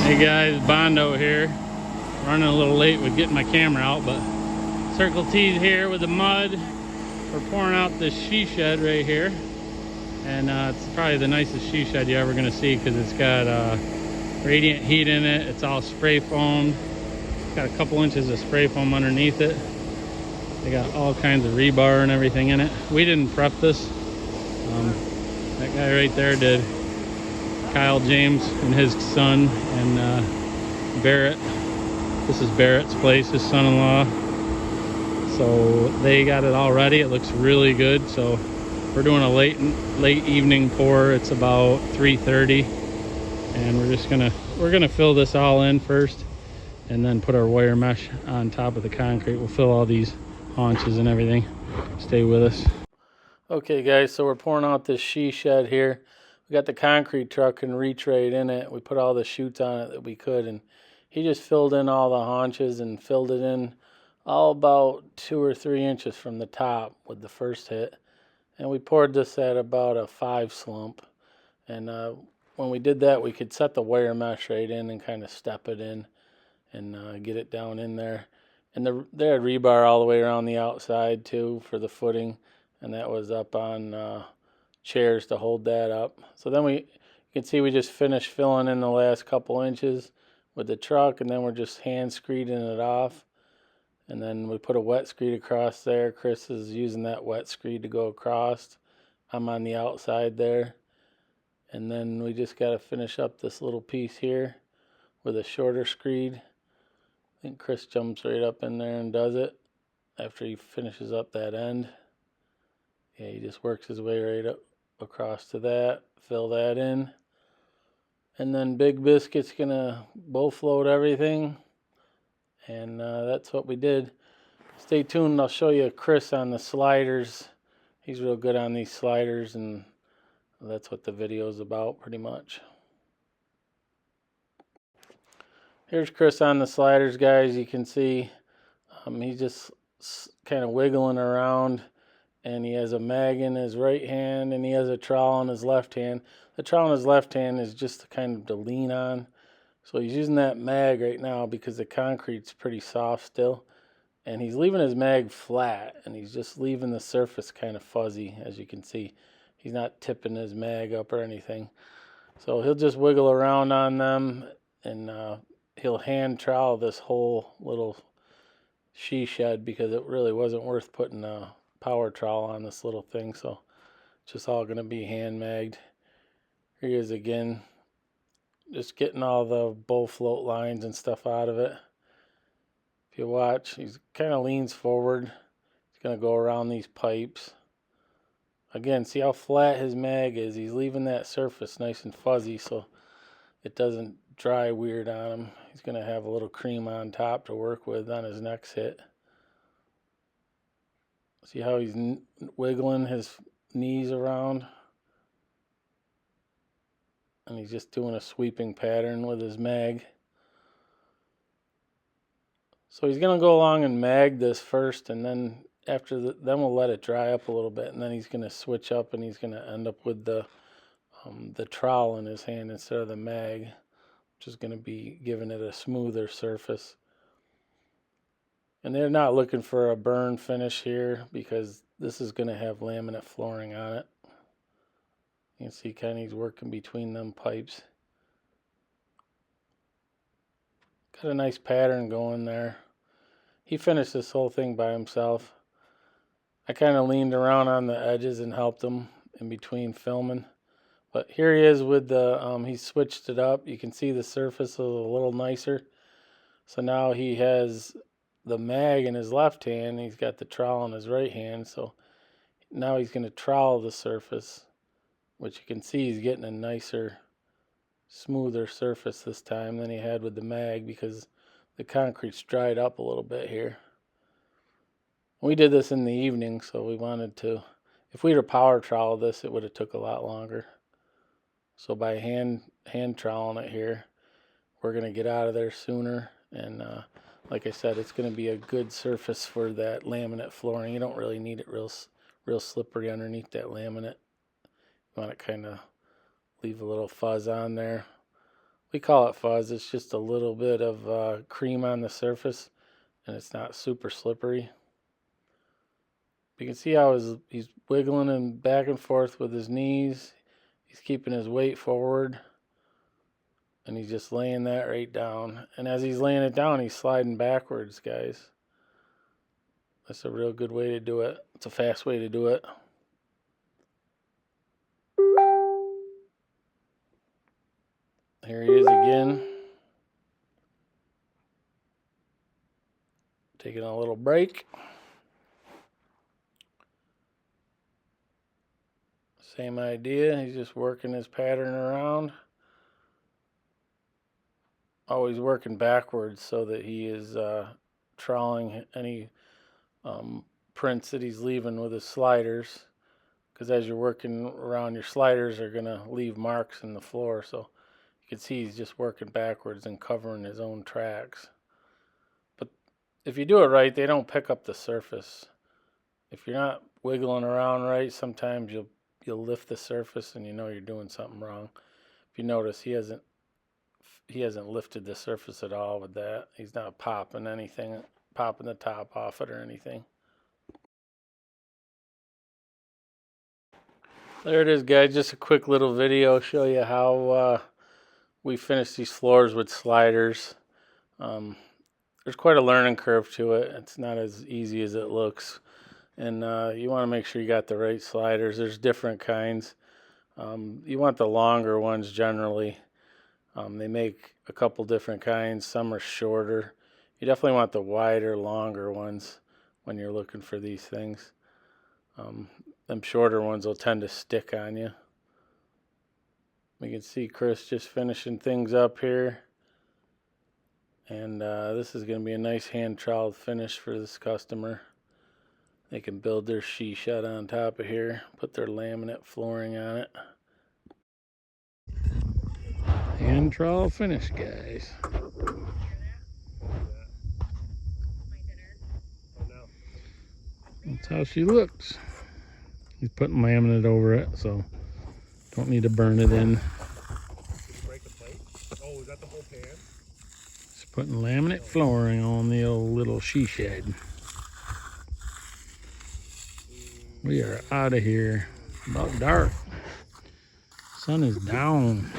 Hey guys, Bondo here. Running a little late with getting my camera out, but Circle T's here with the mud. We're pouring out this she shed right here, and it's probably the nicest she shed you're ever going to see because it's got radiant heat in it. It's all spray foam. It's got a couple inches of spray foam underneath it. They got all kinds of rebar and everything in it. We didn't prep this. That guy right there did. Kyle James and his son, and Barrett. This is Barrett's place, his son-in-law. So they got it all ready. It looks really good. So we're doing a late evening pour. It's about 3:30, and we're gonna fill this all in first, and then put our wire mesh on top of the concrete. We'll fill all these haunches and everything. Stay with us. Okay, guys. So we're pouring out this she shed here. We got the concrete truck and reach right in it. We put all the chutes on it that we could, and he just filled in all the haunches and filled it in all about 2 or 3 inches from the top with the first hit. And we poured this at about a 5 slump. And when we did that, we could set the wire mesh right in and kind of step it in and get it down in there. And they had rebar all the way around the outside too for the footing, and that was up on chairs to hold that up. So then you can see we just finished filling in the last couple inches with the truck, and then we're just hand screeding it off. And then we put a wet screed across there. Chris is using that wet screed to go across. I'm on the outside there. And then we just got to finish up this little piece here with a shorter screed. I think Chris jumps right up in there and does it after he finishes up that end. Yeah, he just works his way right up across to that, fill that in, and then Big Biscuit's gonna bow float everything, and that's what we did. Stay tuned. I'll show you Chris on the sliders. He's real good on these sliders, and that's what the video is about pretty much. Here's Chris on the sliders, guys. You can see he's just kind of wiggling around. And he has a mag in his right hand, and he has a trowel in his left hand. The trowel in his left hand is just kind of to lean on. So he's using that mag right now because the concrete's pretty soft still. And he's leaving his mag flat, and he's just leaving the surface kind of fuzzy, as you can see. He's not tipping his mag up or anything. So he'll just wiggle around on them, and he'll hand trowel this whole little she shed because it really wasn't worth putting a power trowel on this little thing, so it's just all going to be hand magged. Here he is again, just getting all the bow float lines and stuff out of it. If you watch, he kind of leans forward. He's going to go around these pipes. Again, see how flat his mag is. He's leaving that surface nice and fuzzy so it doesn't dry weird on him. He's going to have a little cream on top to work with on his next hit. See how he's wiggling his knees around? And he's just doing a sweeping pattern with his mag. So he's going to go along and mag this first, and then then we'll let it dry up a little bit, and then he's going to switch up, and he's going to end up with the trowel in his hand instead of the mag, which is going to be giving it a smoother surface. And they're not looking for a burn finish here because this is going to have laminate flooring on it. You can see kind of he's working between them pipes. Got a nice pattern going there. He finished this whole thing by himself. I kind of leaned around on the edges and helped him in between filming. But here he is with the, he switched it up. You can see the surface is a little nicer. So now he has the mag in his left hand, he's got the trowel in his right hand, so now he's going to trowel the surface, which you can see he's getting a nicer, smoother surface this time than he had with the mag because the concrete's dried up a little bit here. We did this in the evening, so we wanted to, if we'd have power troweled this, it would have took a lot longer. So by hand troweling it here, we're going to get out of there sooner, and like I said, it's going to be a good surface for that laminate flooring. You don't really need it real slippery underneath that laminate. You want to kind of leave a little fuzz on there. We call it fuzz. It's just a little bit of cream on the surface, and it's not super slippery. You can see how he's wiggling and back and forth with his knees. He's keeping his weight forward, and he's just laying that right down. And as he's laying it down, he's sliding backwards, guys. That's a real good way to do it. It's a fast way to do it. Here he is again. Taking a little break. Same idea. He's just working his pattern around. Always working backwards so that he is troweling any prints that he's leaving with his sliders. Because as you're working around, your sliders are going to leave marks in the floor. So you can see he's just working backwards and covering his own tracks. But if you do it right, they don't pick up the surface. If you're not wiggling around right, sometimes you'll lift the surface and you know you're doing something wrong. If you notice, he hasn't lifted the surface at all with that. He's not popping anything, popping the top off it or anything. There it is, guys. Just a quick little video show you how we finish these floors with sliders. There's quite a learning curve to it. It's not as easy as it looks. And you want to make sure you got the right sliders. There's different kinds. You want the longer ones generally. They make a couple different kinds. Some are shorter. You definitely want the wider, longer ones when you're looking for these things. Them shorter ones will tend to stick on you. We can see Chris just finishing things up here. And this is going to be a nice hand troweled finish for this customer. They can build their she shed on top of here, put their laminate flooring on it. Hand trowel finish, guys. That's how she looks. He's putting laminate over it, so don't need to burn it in. Break the plate. Oh, is that the whole pan? Just putting laminate flooring on the old little she shed. We are out of here. About dark. Sun is down.